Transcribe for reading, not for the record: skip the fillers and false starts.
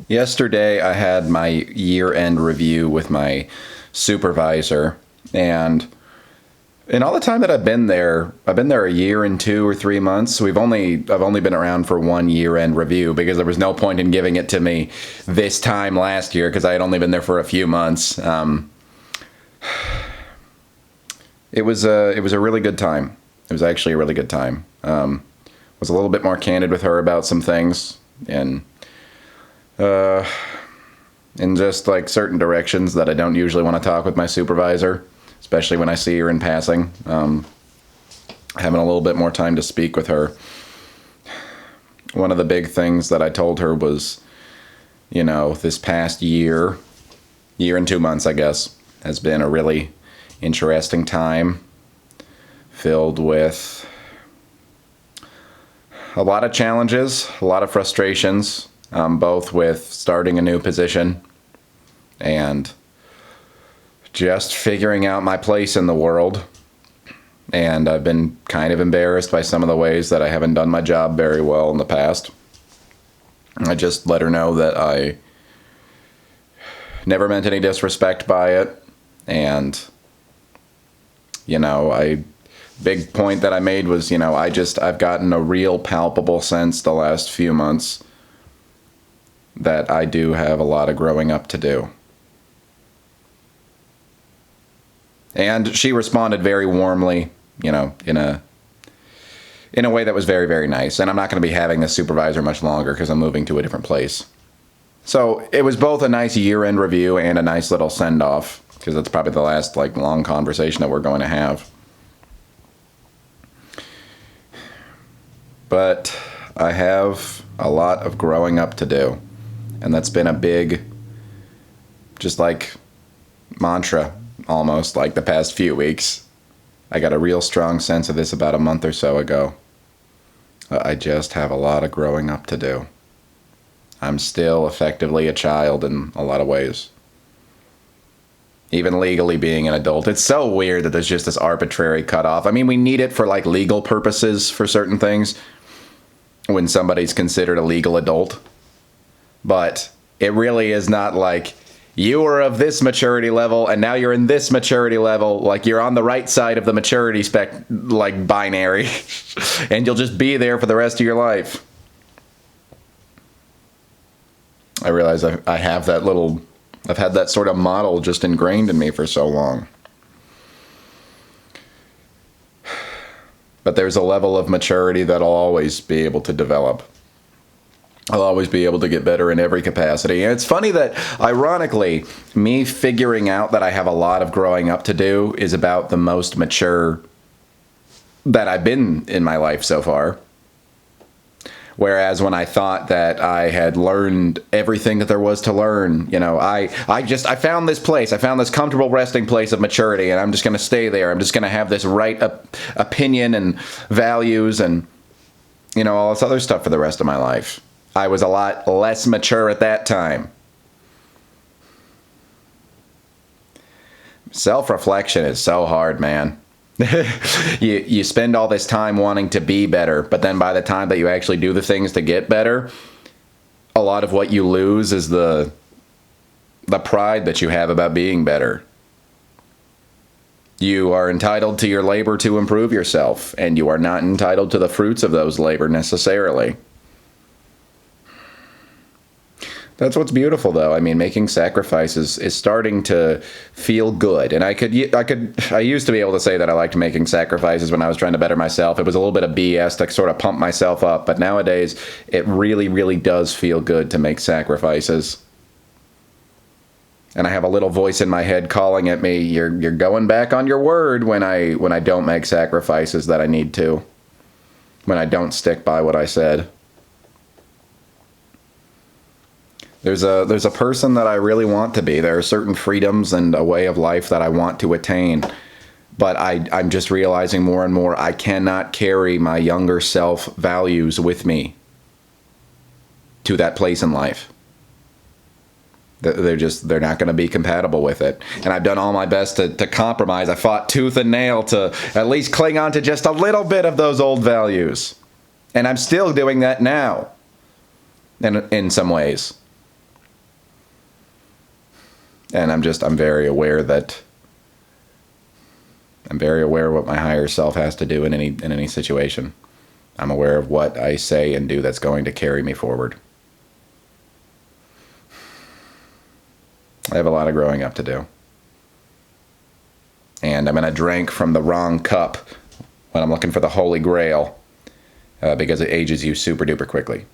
Yesterday, I had my year-end review with my supervisor, and in all the time that I've been there a year and 2 or 3 months. I've only been around for one year-end review because there was no point in giving it to me this time last year because I had only been there for a few months. It was a really good time. It was actually a really good time. Was a little bit more candid with her about some things, and in just like certain directions that I don't usually want to talk with my supervisor, especially when I see her in passing. Having a little bit more time to speak with her. One of the big things that I told her was, this past year and 2 months, I guess, has been a really interesting time filled with a lot of challenges, a lot of frustrations, both with starting a new position and just figuring out my place in the world. And I've been kind of embarrassed by some of the ways that I haven't done my job very well in the past. I just let her know that I never meant any disrespect by it. And, big point that I made was, I've gotten a real palpable sense the last few months that I do have a lot of growing up to do. And she responded very warmly, in a way that was very, very nice. And I'm not going to be having this supervisor much longer because I'm moving to a different place. So it was both a nice year-end review and a nice little send-off, because that's probably the last long conversation that we're going to have. But I have a lot of growing up to do. And that's been a big, just mantra, almost, the past few weeks. I got a real strong sense of this about a month or so ago. I just have a lot of growing up to do. I'm still effectively a child in a lot of ways. Even legally being an adult. It's so weird that there's just this arbitrary cutoff. I mean, we need it for legal purposes for certain things when somebody's considered a legal adult. But it really is not you are of this maturity level, and now you're in this maturity level. You're on the right side of the maturity binary, and you'll just be there for the rest of your life. I realize I have I've had that sort of model just ingrained in me for so long. But there's a level of maturity that I'll always be able to develop. I'll always be able to get better in every capacity. And it's funny that, ironically, me figuring out that I have a lot of growing up to do is about the most mature that I've been in my life so far. Whereas when I thought that I had learned everything that there was to learn, I found this place. I found this comfortable resting place of maturity, and I'm just going to stay there. I'm just going to have this right opinion and values and, all this other stuff for the rest of my life. I was a lot less mature at that time. Self-reflection is so hard, man. You spend all this time wanting to be better, but then by the time that you actually do the things to get better, a lot of what you lose is the pride that you have about being better. You are entitled to your labor to improve yourself, and you are not entitled to the fruits of those labor necessarily. That's what's beautiful, though. I mean, making sacrifices is starting to feel good. And I used to be able to say that I liked making sacrifices when I was trying to better myself. It was a little bit of BS to sort of pump myself up. But nowadays, it really, really does feel good to make sacrifices. And I have a little voice in my head calling at me, you're going back on your word when I don't make sacrifices that I need to. When I don't stick by what I said. There's a person that I really want to be. There are certain freedoms and a way of life that I want to attain. But I'm just realizing more and more I cannot carry my younger self values with me to that place in life. They're not going to be compatible with it. And I've done all my best to compromise. I fought tooth and nail to at least cling on to just a little bit of those old values. And I'm still doing that now. In some ways. And I'm very aware that I'm very aware of what my higher self has to do in any situation. I'm aware of what I say and do that's going to carry me forward. I have a lot of growing up to do. And I'm going to drink from the wrong cup when I'm looking for the Holy Grail because it ages you super duper quickly.